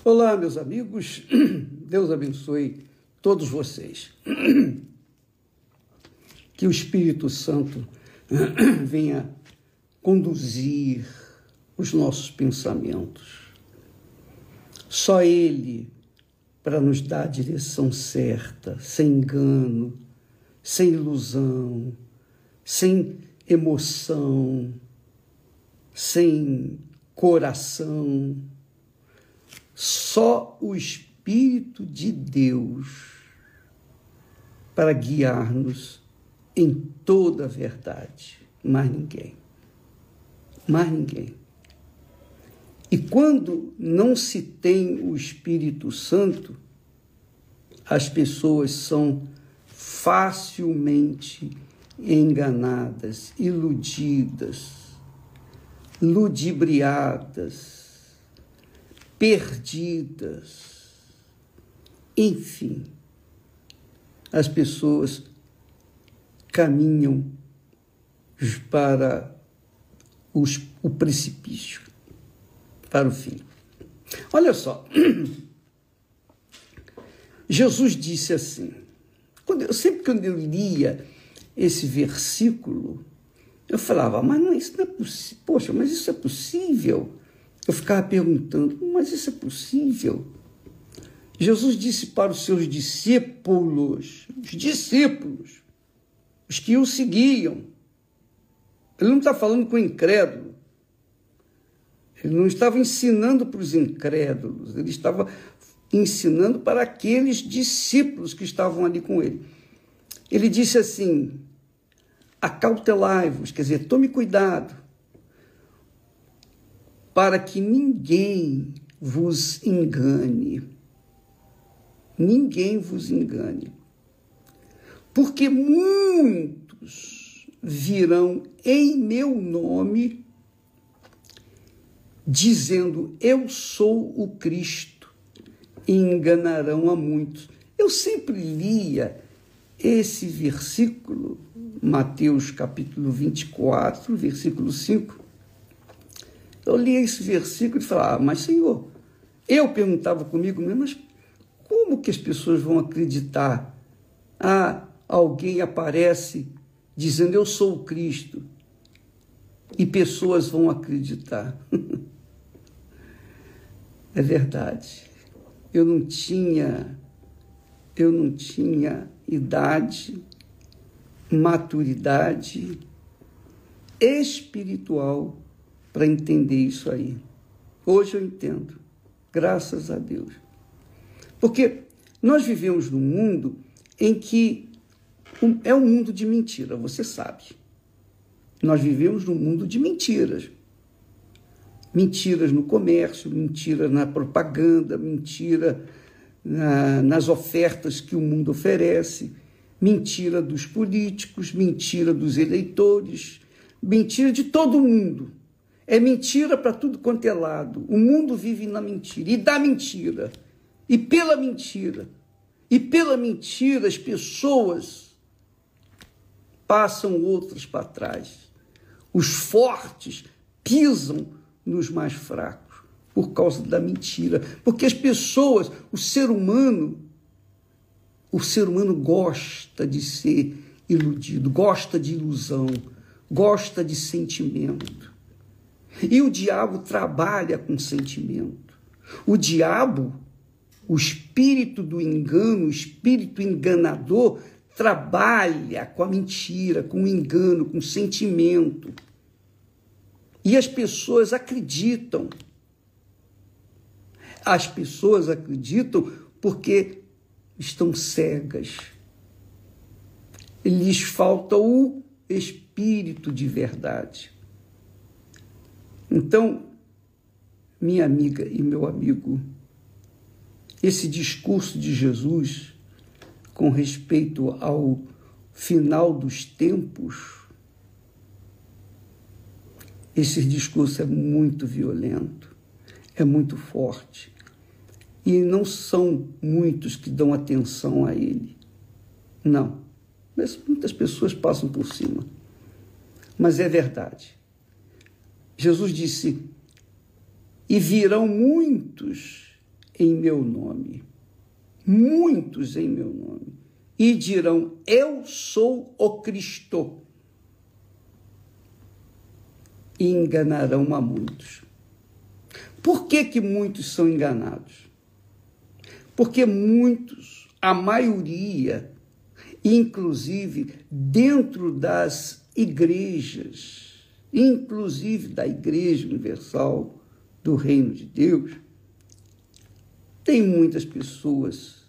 Olá, meus amigos, Deus abençoe todos vocês. Que o Espírito Santo venha conduzir os nossos pensamentos. Só Ele para nos dar a direção certa, sem engano, sem ilusão, sem emoção, sem coração. Só o Espírito de Deus para guiar-nos em toda a verdade. Mais ninguém. Mais ninguém. E quando não se tem o Espírito Santo, as pessoas são facilmente enganadas, iludidas, ludibriadas, perdidas. Enfim, as pessoas caminham para o precipício, para o fim. Olha só, Jesus disse assim, sempre quando eu lia esse versículo, eu falava, isso não é possível, poxa, mas isso é possível? Eu ficava perguntando, mas isso é possível? Jesus disse para os seus discípulos, os que o seguiam. Ele não está falando com o incrédulo. Ele não estava ensinando para os incrédulos. Ele estava ensinando para aqueles discípulos que estavam ali com ele. Ele disse assim, acautelai-vos, quer dizer, tome cuidado, para que ninguém vos engane. Ninguém vos engane. Porque muitos virão em meu nome, dizendo, eu sou o Cristo, e enganarão a muitos. Eu sempre lia esse versículo, Mateus capítulo 24, versículo 5, eu lia esse versículo e falava, mas Senhor, eu perguntava comigo mesmo, mas como que as pessoas vão acreditar? Alguém aparece dizendo, eu sou o Cristo, e pessoas vão acreditar. É verdade. Eu não tinha idade, maturidade espiritual para entender isso aí. Hoje eu entendo, graças a Deus. Porque nós vivemos num mundo em que é um mundo de mentira, você sabe. Nós vivemos num mundo de mentiras. Mentiras no comércio, mentira na propaganda, mentira nas ofertas que o mundo oferece, mentira dos políticos, mentira dos eleitores, mentira de todo mundo. É mentira para tudo quanto é lado. O mundo vive na mentira e da mentira. E pela mentira. E pela mentira as pessoas passam outras para trás. Os fortes pisam nos mais fracos por causa da mentira. Porque as pessoas, o ser humano gosta de ser iludido, gosta de ilusão, gosta de sentimento. E o diabo trabalha com sentimento. O diabo, o espírito do engano, o espírito enganador, trabalha com a mentira, com o engano, com o sentimento. E as pessoas acreditam. As pessoas acreditam porque estão cegas. Lhes falta o espírito de verdade. Então, minha amiga e meu amigo, esse discurso de Jesus com respeito ao final dos tempos, esse discurso é muito violento, é muito forte. E não são muitos que dão atenção a ele. Não. Mas muitas pessoas passam por cima. Mas é verdade. Jesus disse, e virão muitos em meu nome, muitos em meu nome, e dirão: eu sou o Cristo, e enganarão a muitos. Por que muitos são enganados? Porque muitos, a maioria, inclusive dentro das igrejas, inclusive da Igreja Universal do Reino de Deus, tem muitas pessoas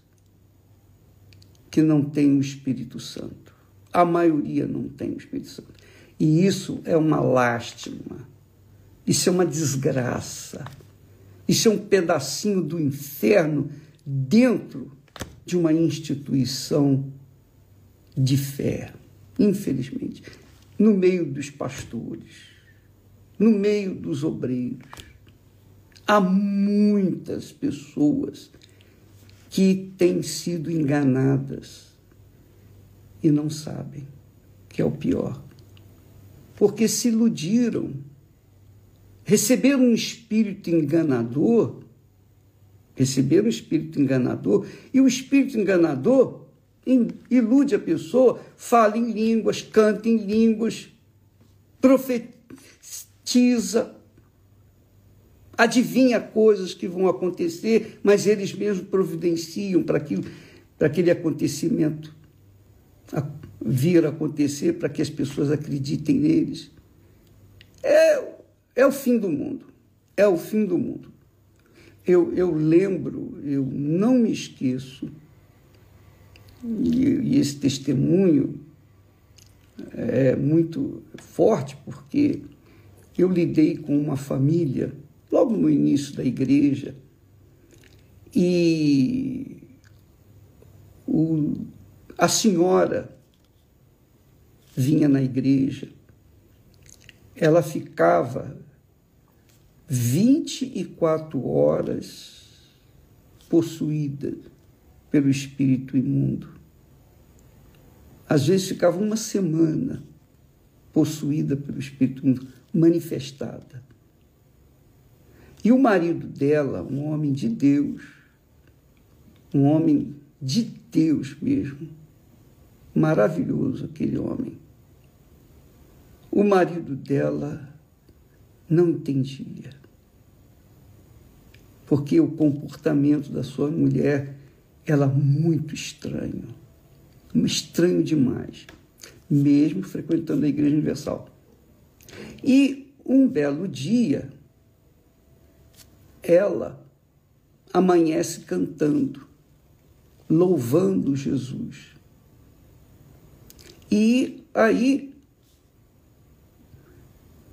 que não têm o Espírito Santo. A maioria não tem o Espírito Santo. E isso é uma lástima, isso é uma desgraça, isso é um pedacinho do inferno dentro de uma instituição de fé, infelizmente, no meio dos pastores, no meio dos obreiros. Há muitas pessoas que têm sido enganadas e não sabem, que é o pior. Porque se iludiram, receberam um espírito enganador, e o espírito enganador ilude a pessoa, fala em línguas, canta em línguas, profetiza, adivinha coisas que vão acontecer, mas eles mesmos providenciam para aquele acontecimento vir a acontecer, para que as pessoas acreditem neles. É o fim do mundo. É o fim do mundo. Eu lembro, eu não me esqueço, e esse testemunho é muito forte, porque eu lidei com uma família logo no início da igreja, e a senhora vinha na igreja, ela ficava 24 horas possuída pelo espírito imundo. Às vezes ficava uma semana possuída pelo espírito imundo, manifestada. E o marido dela, um homem de Deus mesmo, maravilhoso aquele homem. O marido dela não entendia, porque o comportamento da sua mulher era muito estranho demais, mesmo frequentando a Igreja Universal. E um belo dia, ela amanhece cantando, louvando Jesus. E aí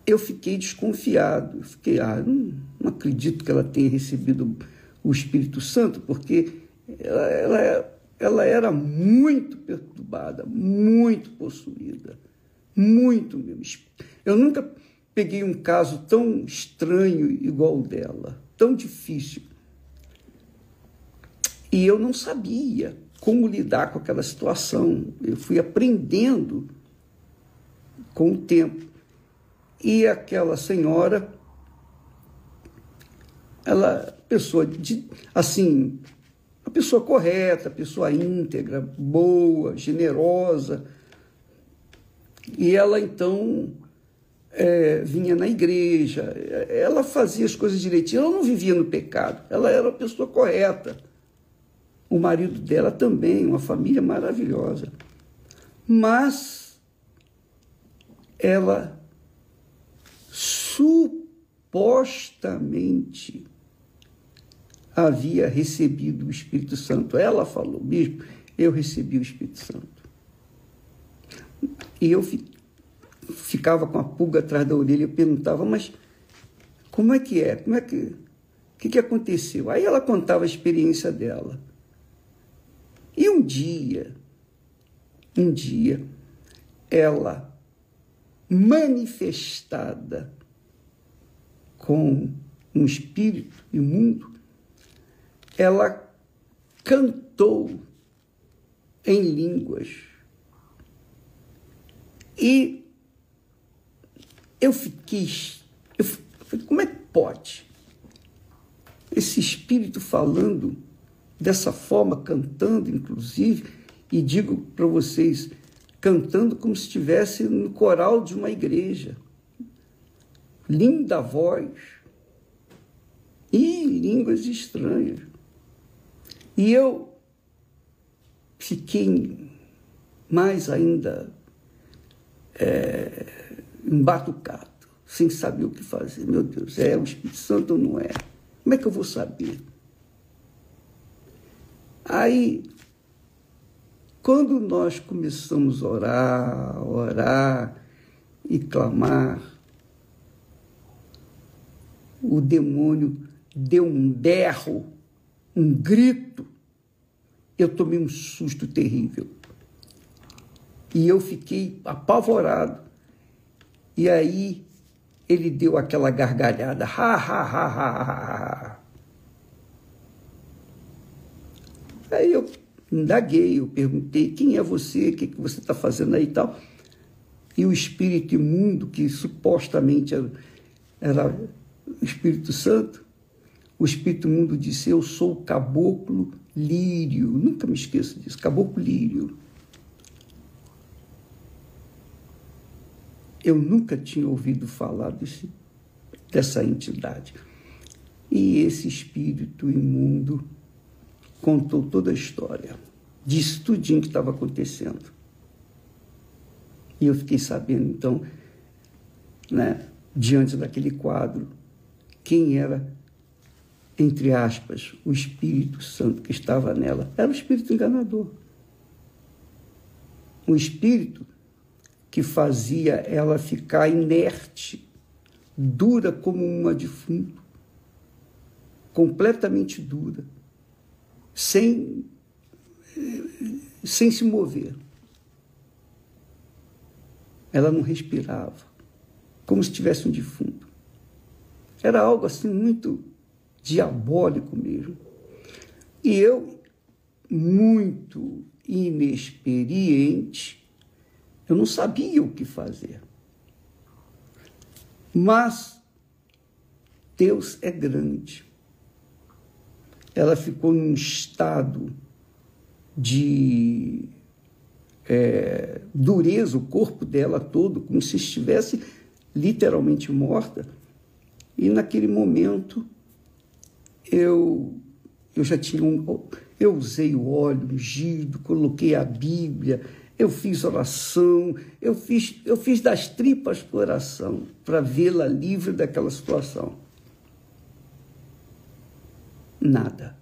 eu fiquei desconfiado, não acredito que ela tenha recebido o Espírito Santo, porque ela era muito perturbada, muito possuída, muito mesmo. Eu nunca peguei um caso tão estranho igual o dela, tão difícil. E eu não sabia como lidar com aquela situação. Eu fui aprendendo com o tempo. E aquela senhora, ela, uma pessoa correta, pessoa íntegra, boa, generosa. E ela, então, vinha na igreja, ela fazia as coisas direitinho, ela não vivia no pecado, ela era uma pessoa correta. O marido dela também, uma família maravilhosa. Mas ela supostamente havia recebido o Espírito Santo. Ela falou: bispo, eu recebi o Espírito Santo. E eu ficava com a pulga atrás da orelha e perguntava: mas como é que é? O que aconteceu? Aí ela contava a experiência dela. E um dia, ela, manifestada com um espírito imundo, ela cantou em línguas. E eu falei: como é que pode? esse espírito falando dessa forma, cantando, inclusive, e digo para vocês, cantando como se estivesse no coral de uma igreja. Linda voz. E línguas estranhas. E eu fiquei mais ainda embatucado, sem saber o que fazer. Meu Deus, é o Espírito Santo ou não é? Como é que eu vou saber? Aí, quando nós começamos a orar e clamar, o demônio deu um berro, um grito. Eu tomei um susto terrível. E eu fiquei apavorado. E aí ele deu aquela gargalhada. Ha, ha, ha, ha, ha. Aí eu indaguei, eu perguntei, quem é você? O que você está fazendo aí e tal? E o espírito imundo, que supostamente era o Espírito Santo, o espírito imundo disse, eu sou o caboclo Lírio. Nunca me esqueço disso, caboclo Lírio. Eu nunca tinha ouvido falar dessa entidade. E esse espírito imundo contou toda a história, disse tudinho que estava acontecendo. E eu fiquei sabendo, então, diante daquele quadro, quem era, entre aspas, o Espírito Santo que estava nela. Era o espírito enganador. O espírito que fazia ela ficar inerte, dura como uma defunto, completamente dura, sem se mover. Ela não respirava, como se tivesse um defunto. Era algo assim muito diabólico mesmo. E eu, muito inexperiente, eu não sabia o que fazer. Mas Deus é grande. Ela ficou num estado de dureza, o corpo dela todo, como se estivesse literalmente morta. E naquele momento eu já tinha eu usei o óleo ungido, coloquei a Bíblia, eu fiz oração, eu fiz das tripas coração para vê-la livre daquela situação. Nada.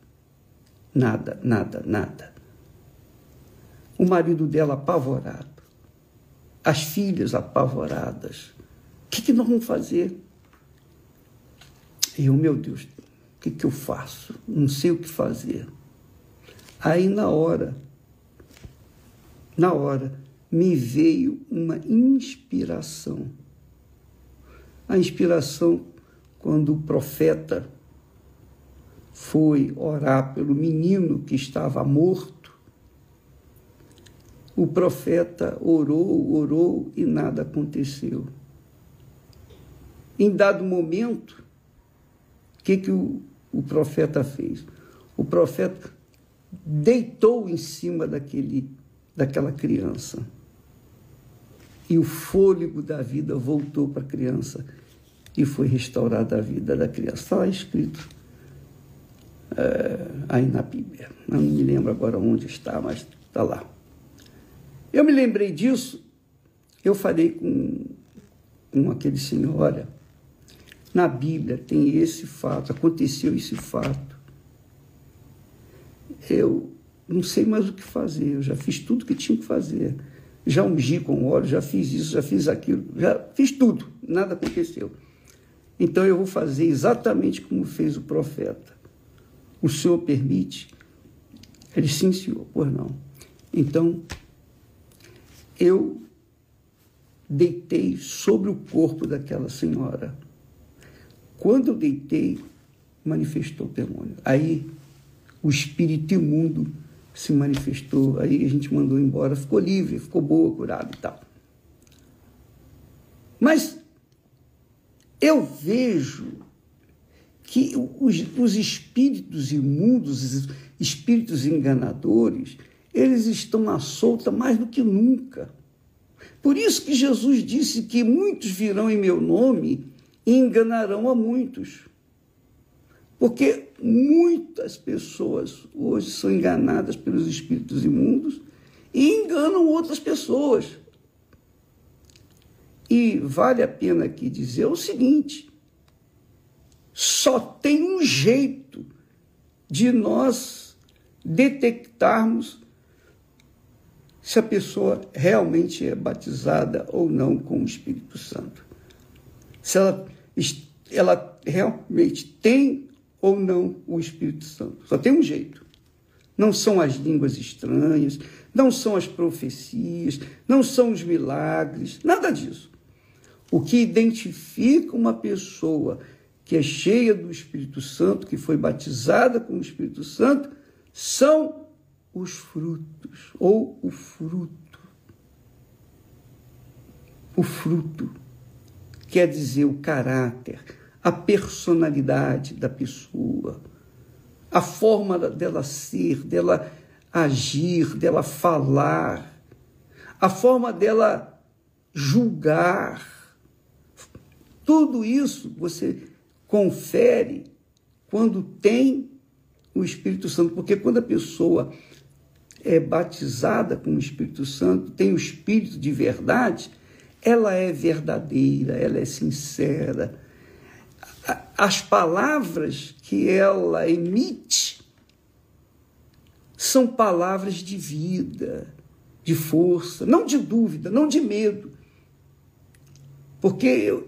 O marido dela apavorado, as filhas apavoradas. O que nós vamos fazer? E eu, meu Deus, o que eu faço? Não sei o que fazer. Aí, na hora, me veio uma inspiração. A inspiração, quando o profeta foi orar pelo menino que estava morto, o profeta orou e nada aconteceu. Em dado momento, o que o profeta fez? O profeta deitou em cima daquela criança. E o fôlego da vida voltou para a criança e foi restaurada a vida da criança. Está lá escrito aí na Bíblia. Eu não me lembro agora onde está, mas está lá. Eu me lembrei disso, eu falei com aquele senhor, olha, na Bíblia tem esse fato, aconteceu esse fato. Eu não sei mais o que fazer, eu já fiz tudo que tinha que fazer. Já ungi com óleo, já fiz isso, já fiz aquilo, já fiz tudo, nada aconteceu. Então eu vou fazer exatamente como fez o profeta. O senhor permite? Ele, sim, senhor, pois não. Então, eu deitei sobre o corpo daquela senhora. Quando eu deitei, manifestou o demônio. Aí o espírito imundo se manifestou, aí a gente mandou embora, ficou livre, ficou boa, curada e tal. Mas eu vejo que os espíritos imundos, os espíritos enganadores, eles estão à solta mais do que nunca. Por isso que Jesus disse que muitos virão em meu nome e enganarão a muitos. Porque muitas pessoas hoje são enganadas pelos espíritos imundos e enganam outras pessoas. E vale a pena aqui dizer o seguinte: só tem um jeito de nós detectarmos se a pessoa realmente é batizada ou não com o Espírito Santo. Se ela realmente tem ou não o Espírito Santo. Só tem um jeito. Não são as línguas estranhas, não são as profecias, não são os milagres, nada disso. O que identifica uma pessoa que é cheia do Espírito Santo, que foi batizada com o Espírito Santo, são os frutos, ou o fruto. O fruto quer dizer o caráter, a personalidade da pessoa, a forma dela ser, dela agir, dela falar, a forma dela julgar. Tudo isso você confere quando tem o Espírito Santo, porque quando a pessoa é batizada com o Espírito Santo, tem o Espírito de verdade, ela é verdadeira, ela é sincera. As palavras que ela emite são palavras de vida, de força, não de dúvida, não de medo. Porque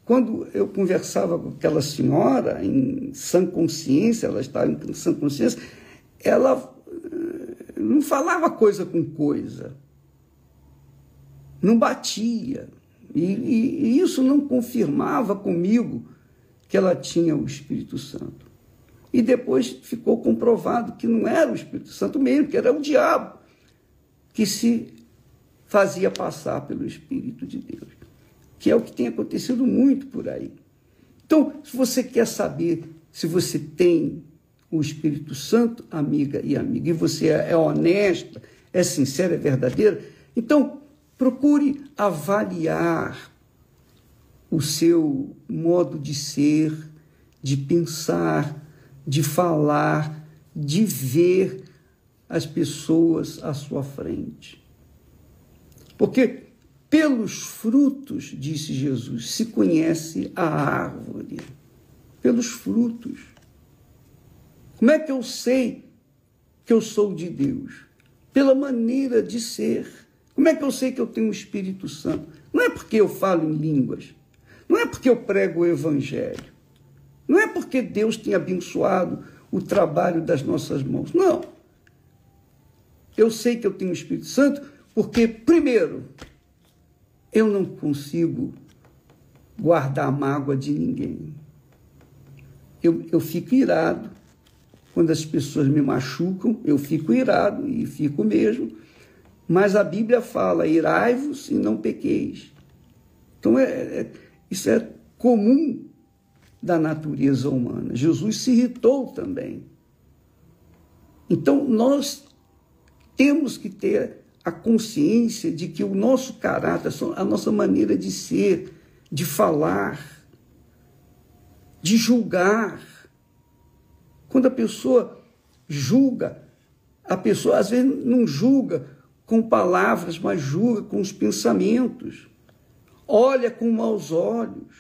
quando eu conversava com aquela senhora em sã consciência, ela estava em sã consciência, ela não falava coisa com coisa, não batia. E isso não confirmava comigo que ela tinha o Espírito Santo. E depois ficou comprovado que não era o Espírito Santo mesmo, que era o diabo que se fazia passar pelo Espírito de Deus, que é o que tem acontecido muito por aí. Então, se você quer saber se você tem o Espírito Santo, amiga e amigo, e você é honesta, é sincera, é verdadeira, então procure avaliar o seu modo de ser, de pensar, de falar, de ver as pessoas à sua frente. Porque pelos frutos, disse Jesus, se conhece a árvore. Pelos frutos. Como é que eu sei que eu sou de Deus? Pela maneira de ser. Como é que eu sei que eu tenho o Espírito Santo? Não é porque eu falo em línguas. Não é porque eu prego o Evangelho. Não é porque Deus tem abençoado o trabalho das nossas mãos. Não. Eu sei que eu tenho o Espírito Santo porque, primeiro, eu não consigo guardar mágoa de ninguém. Eu fico irado. Quando as pessoas me machucam, eu fico irado e fico mesmo. Mas a Bíblia fala, irai-vos e não pequeis. Então, isso é comum da natureza humana. Jesus se irritou também. Então, nós temos que ter a consciência de que o nosso caráter, a nossa maneira de ser, de falar, de julgar. Quando a pessoa julga, a pessoa às vezes não julga com palavras, mas julga com os pensamentos. Olha com maus olhos.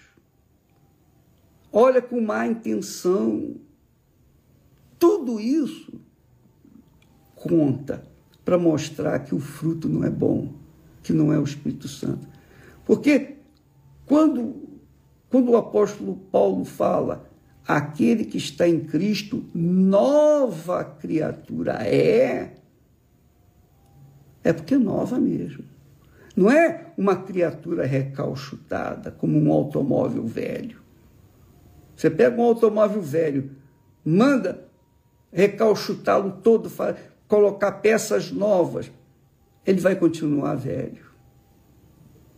Olha com má intenção. Tudo isso conta para mostrar que o fruto não é bom, que não é o Espírito Santo. Porque quando o apóstolo Paulo fala, aquele que está em Cristo, nova criatura é porque é nova mesmo. Não é uma criatura recalchutada, como um automóvel velho. Você pega um automóvel velho, manda recalchutá-lo todo, colocar peças novas, ele vai continuar velho.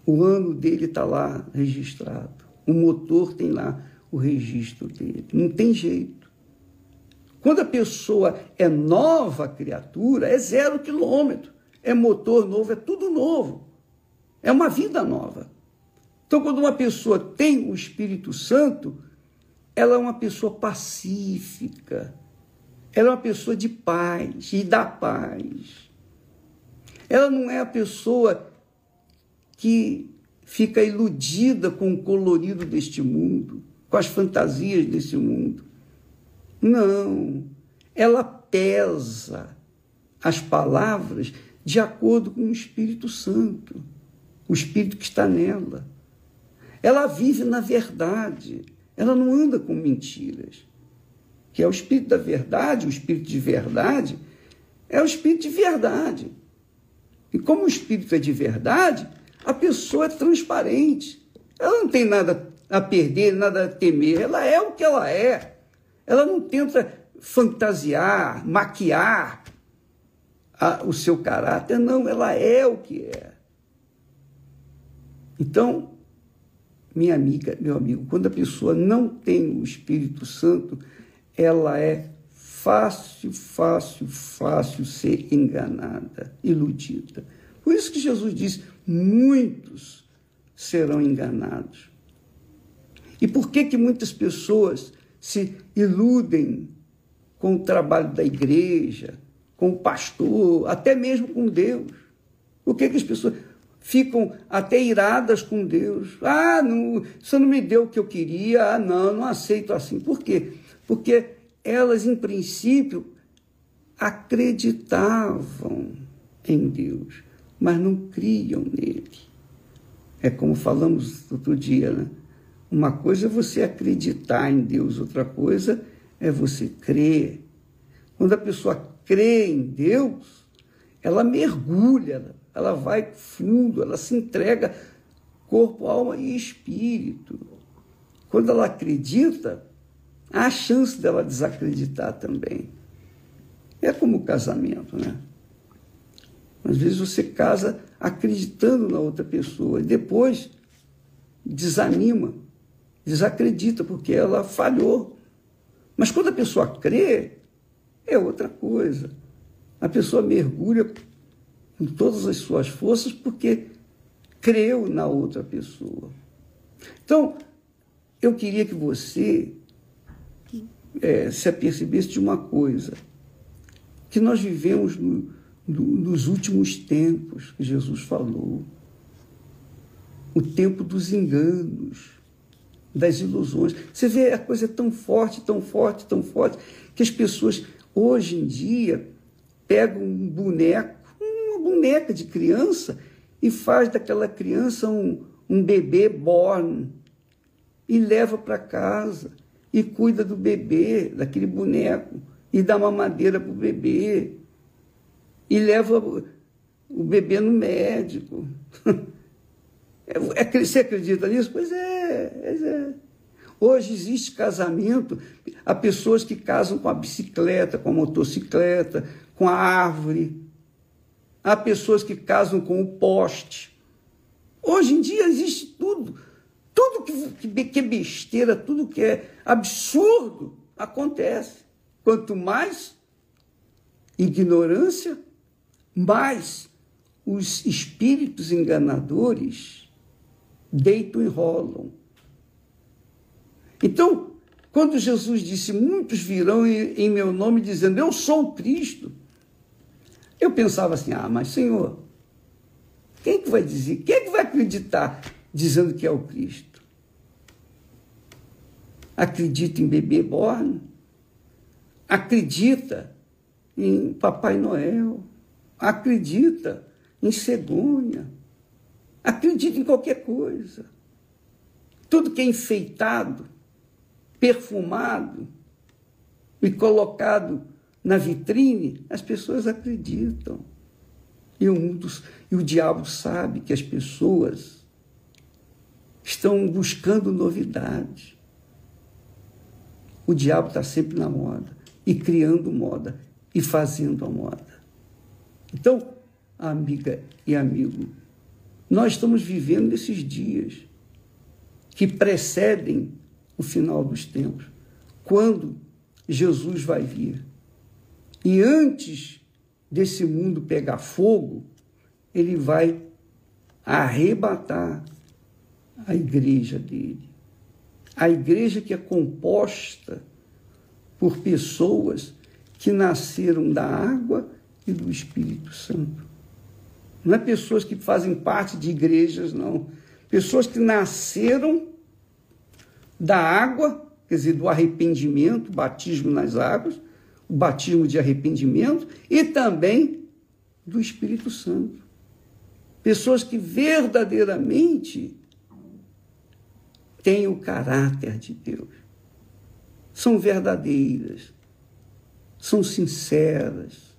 O ano dele está lá registrado. O motor tem lá o registro dele. Não tem jeito. Quando a pessoa é nova criatura, é 0 quilômetro, é motor novo, é tudo novo. É uma vida nova. Então, quando uma pessoa tem o Espírito Santo, ela é uma pessoa pacífica, ela é uma pessoa de paz e da paz. Ela não é a pessoa que fica iludida com o colorido deste mundo, com as fantasias desse mundo. Não, ela pesa as palavras de acordo com o Espírito Santo, o Espírito que está nela. Ela vive na verdade, ela não anda com mentiras. Que é o Espírito da verdade, o Espírito de verdade, é o Espírito de verdade. E como o Espírito é de verdade, a pessoa é transparente. Ela não tem nada a perder, nada a temer. Ela é o que ela é. Ela não tenta fantasiar, maquiar o seu caráter. Não, ela é o que é. Então, minha amiga, meu amigo, quando a pessoa não tem o Espírito Santo, ela é fácil ser enganada, iludida. Por isso que Jesus diz, muitos serão enganados. E por que muitas pessoas se iludem com o trabalho da igreja, com o pastor, até mesmo com Deus? Por que as pessoas ficam até iradas com Deus? Não, você não me deu o que eu queria, não aceito assim. Por quê? Porque elas, em princípio, acreditavam em Deus, mas não criam nele. É como falamos outro dia, né? Uma coisa é você acreditar em Deus, outra coisa é você crer. Quando a pessoa crê em Deus, ela mergulha, ela vai fundo, ela se entrega corpo, alma e espírito. Quando ela acredita, há a chance dela desacreditar também. É como o casamento, né? Às vezes você casa acreditando na outra pessoa e depois desanima, desacredita, porque ela falhou. Mas quando a pessoa crê, é outra coisa. A pessoa mergulha com todas as suas forças porque creu na outra pessoa. Então, eu queria que você se apercebesse de uma coisa, que nós vivemos nos últimos tempos, que Jesus falou, o tempo dos enganos, das ilusões. Você vê, a coisa é tão forte, que as pessoas, hoje em dia, pegam um boneco, uma boneca de criança, e faz daquela criança um bebê born, e leva para casa, e cuida do bebê, daquele boneco, e dá mamadeira para o bebê, e leva o bebê no médico. Você acredita nisso? Pois é. Hoje existe casamento, há pessoas que casam com a bicicleta, com a motocicleta, com a árvore. Há pessoas que casam com o poste. Hoje em dia existe tudo. Tudo que é besteira, tudo que é absurdo acontece. Quanto mais ignorância, mais os espíritos enganadores deitam e rolam. Então, quando Jesus disse, muitos virão em meu nome dizendo, eu sou o Cristo, eu pensava assim, mas Senhor, quem que vai dizer, quem é que vai acreditar dizendo que é o Cristo? Acredita em bebê born? Acredita em Papai Noel? Acredita em cegonha? Acredita em qualquer coisa. Tudo que é enfeitado, perfumado e colocado na vitrine, as pessoas acreditam. E o diabo sabe que as pessoas estão buscando novidade. O diabo está sempre na moda, e criando moda, e fazendo a moda. Então, amiga e amigo, nós estamos vivendo nesses dias que precedem o final dos tempos, quando Jesus vai vir. E antes desse mundo pegar fogo, ele vai arrebatar a igreja dele. A igreja que é composta por pessoas que nasceram da água e do Espírito Santo. Não é pessoas que fazem parte de igrejas, não. Pessoas que nasceram da água, quer dizer, do arrependimento, batismo nas águas, o batismo de arrependimento, e também do Espírito Santo. Pessoas que verdadeiramente têm o caráter de Deus. São verdadeiras, são sinceras,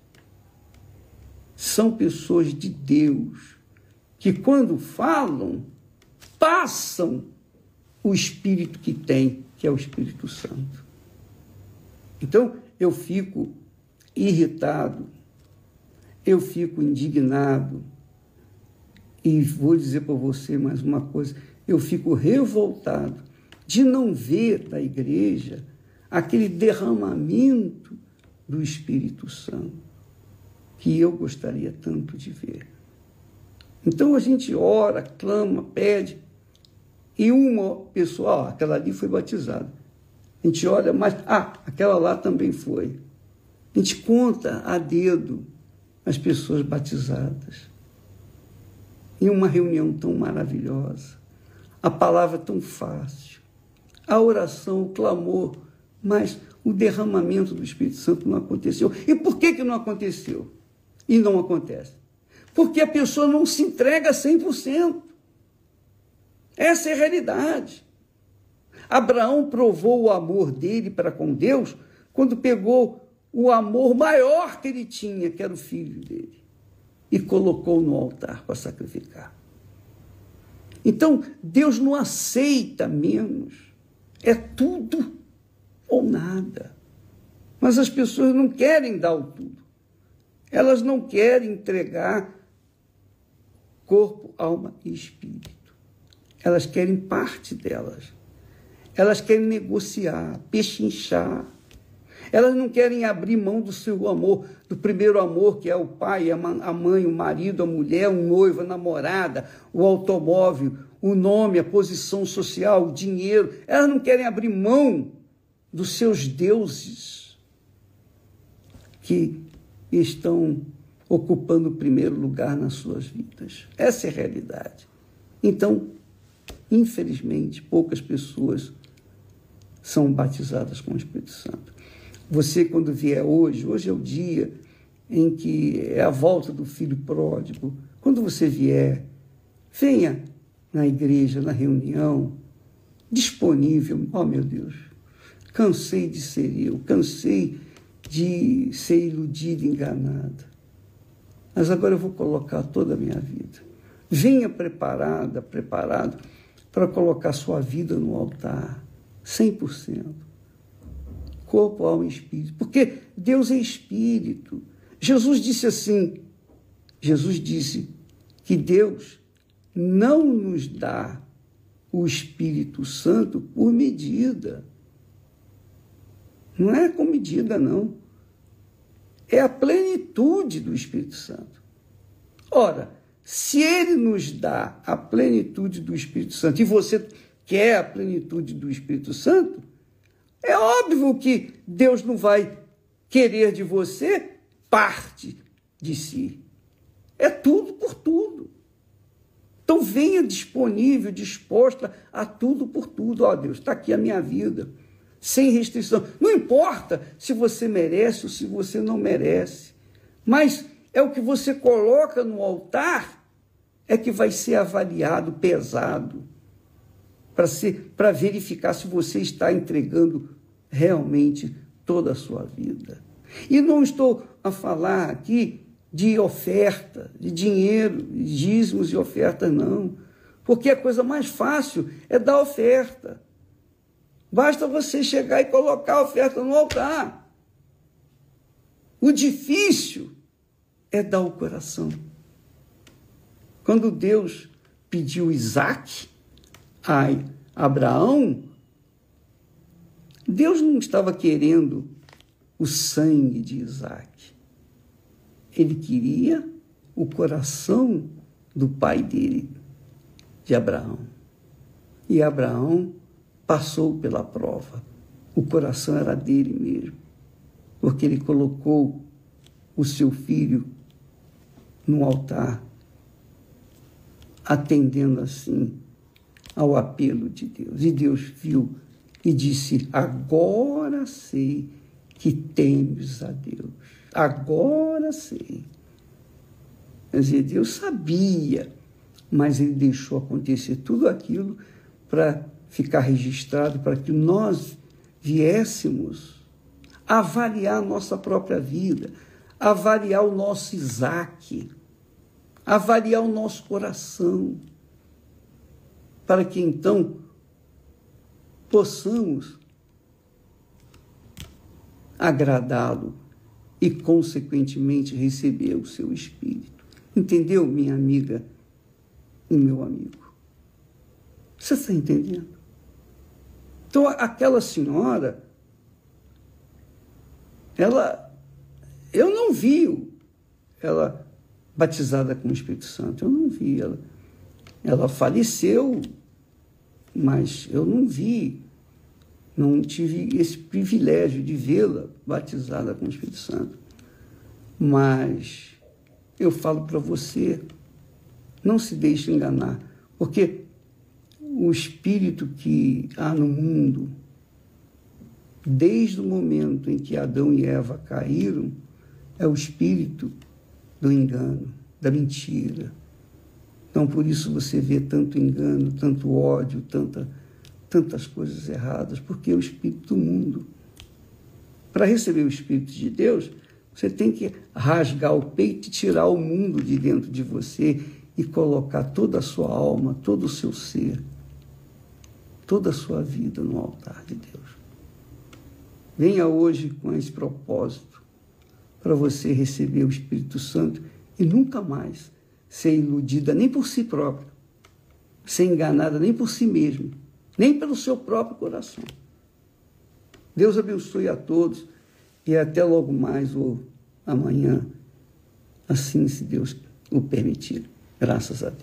são pessoas de Deus, que quando falam, passam o Espírito que tem, que é o Espírito Santo. Então, eu fico irritado, eu fico indignado, e vou dizer para você mais uma coisa, eu fico revoltado de não ver na igreja aquele derramamento do Espírito Santo, que eu gostaria tanto de ver. Então a gente ora, clama, pede, e uma pessoa, aquela ali foi batizada. A gente olha, mas, aquela lá também foi. A gente conta a dedo as pessoas batizadas. Em uma reunião tão maravilhosa, a palavra tão fácil, a oração, o clamor, mas o derramamento do Espírito Santo não aconteceu. E por que não aconteceu? E não acontece? Porque a pessoa não se entrega 100%. Essa é a realidade. Abraão provou o amor dele para com Deus quando pegou o amor maior que ele tinha, que era o filho dele, e colocou no altar para sacrificar. Então, Deus não aceita menos. É tudo ou nada. Mas as pessoas não querem dar o tudo. Elas não querem entregar corpo, alma e espírito. Elas querem parte delas. Elas querem negociar, pechinchar. Elas não querem abrir mão do seu amor, do primeiro amor, que é o pai, a mãe, o marido, a mulher, o noivo, a namorada, o automóvel, o nome, a posição social, o dinheiro. Elas não querem abrir mão dos seus deuses que estão ocupando o primeiro lugar nas suas vidas. Essa é a realidade. Então, infelizmente, poucas pessoas são batizadas com o Espírito Santo. Você, quando vier hoje é o dia em que é a volta do filho pródigo. Quando você vier, venha na igreja, na reunião, disponível. Oh, meu Deus, cansei de ser eu, cansei de ser iludida, enganada. Mas agora eu vou colocar toda a minha vida. Venha preparado para colocar sua vida no altar, 100%. Corpo, alma e espírito. Porque Deus é espírito. Jesus disse que Deus não nos dá o Espírito Santo por medida. Não é com medida, não. É a plenitude do Espírito Santo. Ora, se Ele nos dá a plenitude do Espírito Santo e você quer a plenitude do Espírito Santo, é óbvio que Deus não vai querer de você parte de si. É tudo por tudo. Então venha disponível, disposta a tudo por tudo. Ó, Deus, está aqui a minha vida, sem restrição. Não importa se você merece ou se você não merece, mas é o que você coloca no altar é que vai ser avaliado, pesado, para verificar se você está entregando realmente toda a sua vida. E não estou a falar aqui de oferta, de dinheiro, de dízimos e ofertas, não. Porque a coisa mais fácil é dar oferta. Basta você chegar e colocar a oferta no altar. O difícil é dar o coração. Quando Deus pediu Isaque a Abraão, Deus não estava querendo o sangue de Isaac. Ele queria o coração do pai dele, de Abraão. E Abraão passou pela prova. O coração era dele mesmo, porque ele colocou o seu filho no altar, atendendo assim ao apelo de Deus. E Deus viu e disse: agora sei que temes a Deus. Agora sei. Quer dizer, Deus sabia, mas ele deixou acontecer tudo aquilo para ficar registrado, para que nós viéssemos avaliar a nossa própria vida, avaliar o nosso Isaac, avaliar o nosso coração, para que então possamos agradá-lo e, consequentemente, receber o seu Espírito. Entendeu, minha amiga e meu amigo? Você está entendendo? Então, aquela senhora, eu não vi ela batizada com o Espírito Santo, eu não vi ela. Ela faleceu, mas eu não vi, não tive esse privilégio de vê-la batizada com o Espírito Santo. Mas eu falo para você, não se deixe enganar, porque o espírito que há no mundo, desde o momento em que Adão e Eva caíram, é o espírito do engano, da mentira. Então, por isso você vê tanto engano, tanto ódio, tantas coisas erradas, porque é o espírito do mundo. Para receber o Espírito de Deus, você tem que rasgar o peito e tirar o mundo de dentro de você e colocar toda a sua alma, todo o seu ser, toda a sua vida no altar de Deus. Venha hoje com esse propósito para você receber o Espírito Santo e nunca mais ser iludida nem por si própria, ser enganada nem por si mesmo, nem pelo seu próprio coração. Deus abençoe a todos e até logo mais ou amanhã, assim se Deus o permitir. Graças a Deus.